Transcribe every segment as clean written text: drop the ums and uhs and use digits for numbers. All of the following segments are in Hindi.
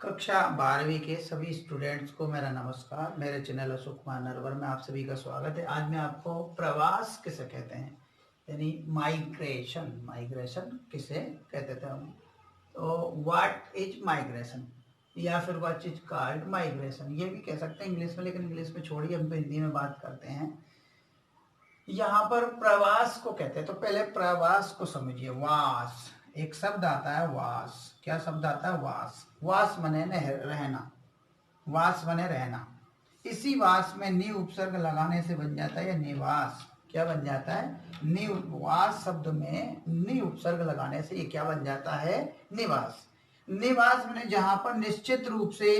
कक्षा 12वीं के सभी स्टूडेंट्स को मेरा नमस्कार। मेरे चैनल अशोक कुमार नरवर में आप सभी का स्वागत है। आज मैं आपको प्रवास किसे कहते हैं यानी माइग्रेशन माइग्रेशन किसे कहते थे हम। तो व्हाट इज माइग्रेशन या फिर व्हाट इज कॉल्ड माइग्रेशन, ये भी कह सकते हैं इंग्लिश में, लेकिन इंग्लिश में छोड़िए, हम तो हिंदी में बात करते हैं। यहाँ पर प्रवास को कहते हैं। तो पहले प्रवास को समझिए। वास, एक शब्द आता है वास। क्या शब्द आता है? वास। वास मने रहना, वास मने रहना। इसी वास में नि उपसर्ग लगाने से बन जाता है या निवास। क्या बन जाता है? नि। वास शब्द में नि उपसर्ग लगाने से ये क्या बन जाता है? निवास। निवास मने जहां पर निश्चित रूप से,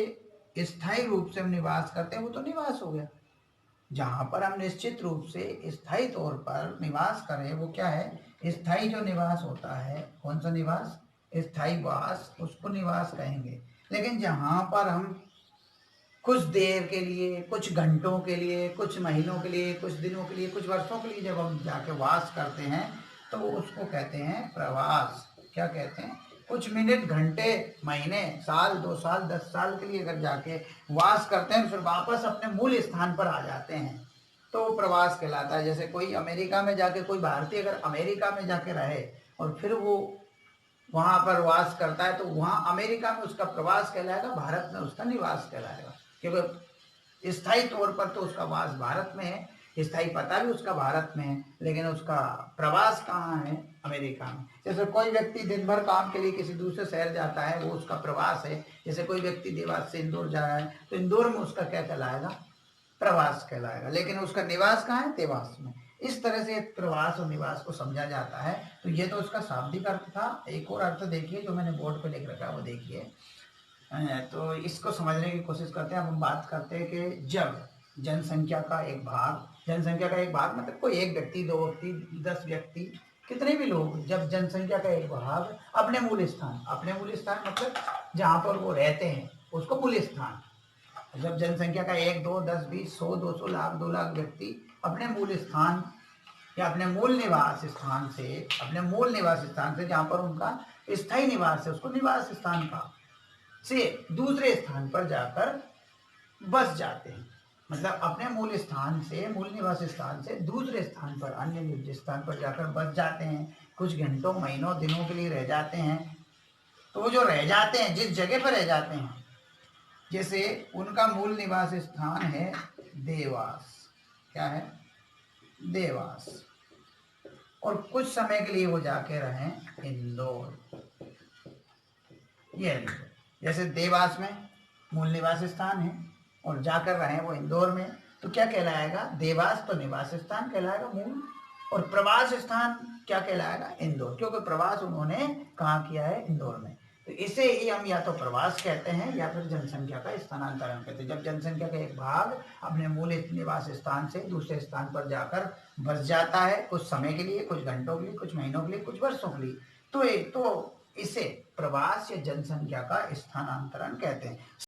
स्थायी रूप से हम निवास करते हैं, वो तो निवास हो गया। जहां पर हम निश्चित रूप से स्थायी तौर पर निवास करें, वो क्या है? स्थायी जो निवास होता है, कौन सा निवास? स्थायी वास, उसको निवास कहेंगे। लेकिन जहां पर हम कुछ देर के लिए, कुछ घंटों के लिए, कुछ महीनों के लिए, कुछ दिनों के लिए, कुछ वर्षों के लिए जब हम जाके वास करते हैं, तो उसको कहते हैं प्रवास। क्या कहते हैं? कुछ मिनट, घंटे, महीने, साल, 2 साल, 10 साल के लिए अगर जाके वास करते हैं, फिर वापस अपने मूल स्थान पर आ जाते हैं, तो वो प्रवास कहलाता है। जैसे कोई अमेरिका में जाके, कोई भारतीय अगर अमेरिका में जाके रहे और फिर वो वहां पर वास करता है, तो वहां अमेरिका में उसका प्रवास कहलाएगा, भारत में उसका निवास कहलाएगा। क्योंकि स्थायी तौर पर तो उसका वास भारत में है, स्थायी पता भी उसका भारत में है, लेकिन उसका प्रवास कहाँ है? अमेरिका में। जैसे कोई व्यक्ति दिन भर काम के लिए किसी दूसरे शहर जाता है, वो उसका प्रवास है। जैसे कोई व्यक्ति देवास से इंदौर जा रहा है, तो इंदौर में उसका क्या कहलाएगा? प्रवास कहलाएगा। लेकिन उसका निवास कहाँ है? देवास में। इस तरह से प्रवास और निवास को समझा जाता है। तो ये तो उसका शाब्दिक अर्थ था। एक और अर्थ देखिए जो मैंने बोर्ड पे लिख रखा है, वो देखिए। तो इसको समझने की कोशिश करते हैं। अब हम बात करते हैं कि जब जनसंख्या का एक भाग, जनसंख्या का एक भाग मतलब कोई एक व्यक्ति, 2 व्यक्ति, 10 व्यक्ति, कितने भी लोग, जब जनसंख्या का एक भाग अपने मूल स्थान, अपने मूल स्थान मतलब जहाँ पर वो रहते हैं, उसको मूल स्थान। जब जनसंख्या का 1, 2, 10, 20, 100, 200, लाख, 2 लाख व्यक्ति अपने मूल स्थान या अपने मूल निवास स्थान से, अपने मूल निवास स्थान से जहाँ पर उनका स्थायी निवास है, उसको निवास स्थान का, से दूसरे स्थान पर जाकर बस जाते हैं। मतलब अपने मूल स्थान से, मूल निवास स्थान से दूसरे स्थान पर, अन्य निज स्थान पर जाकर बस जाते हैं। कुछ घंटों, महीनों, दिनों के लिए रह जाते हैं। तो वो जो रह जाते हैं, जिस जगह पर रह जाते हैं, जैसे उनका मूल निवास स्थान है देवास। क्या है? देवास। और कुछ समय के लिए वो जाके रहे इंदौर। ये जैसे देवास में मूल निवास स्थान है और जाकर रहे वो इंदौर में, तो क्या कहलाएगा? देवास तो निवास स्थान कहलाएगा मूल, और प्रवास स्थान क्या कहलाएगा? इंदौर, क्योंकि प्रवास उन्होंने कहाँ किया है? इंदौर में। तो इसे ही हम या तो प्रवास कहते हैं या फिर जनसंख्या का स्थानांतरण कहते हैं। जब जनसंख्या का एक भाग अपने मूल निवास स्थान से दूसरे स्थान पर जाकर बस जाता है, कुछ समय के लिए, कुछ घंटों के लिए, कुछ महीनों के लिए, कुछ वर्षों के लिए, तो इसे प्रवास या जनसंख्या का स्थानांतरण कहते हैं।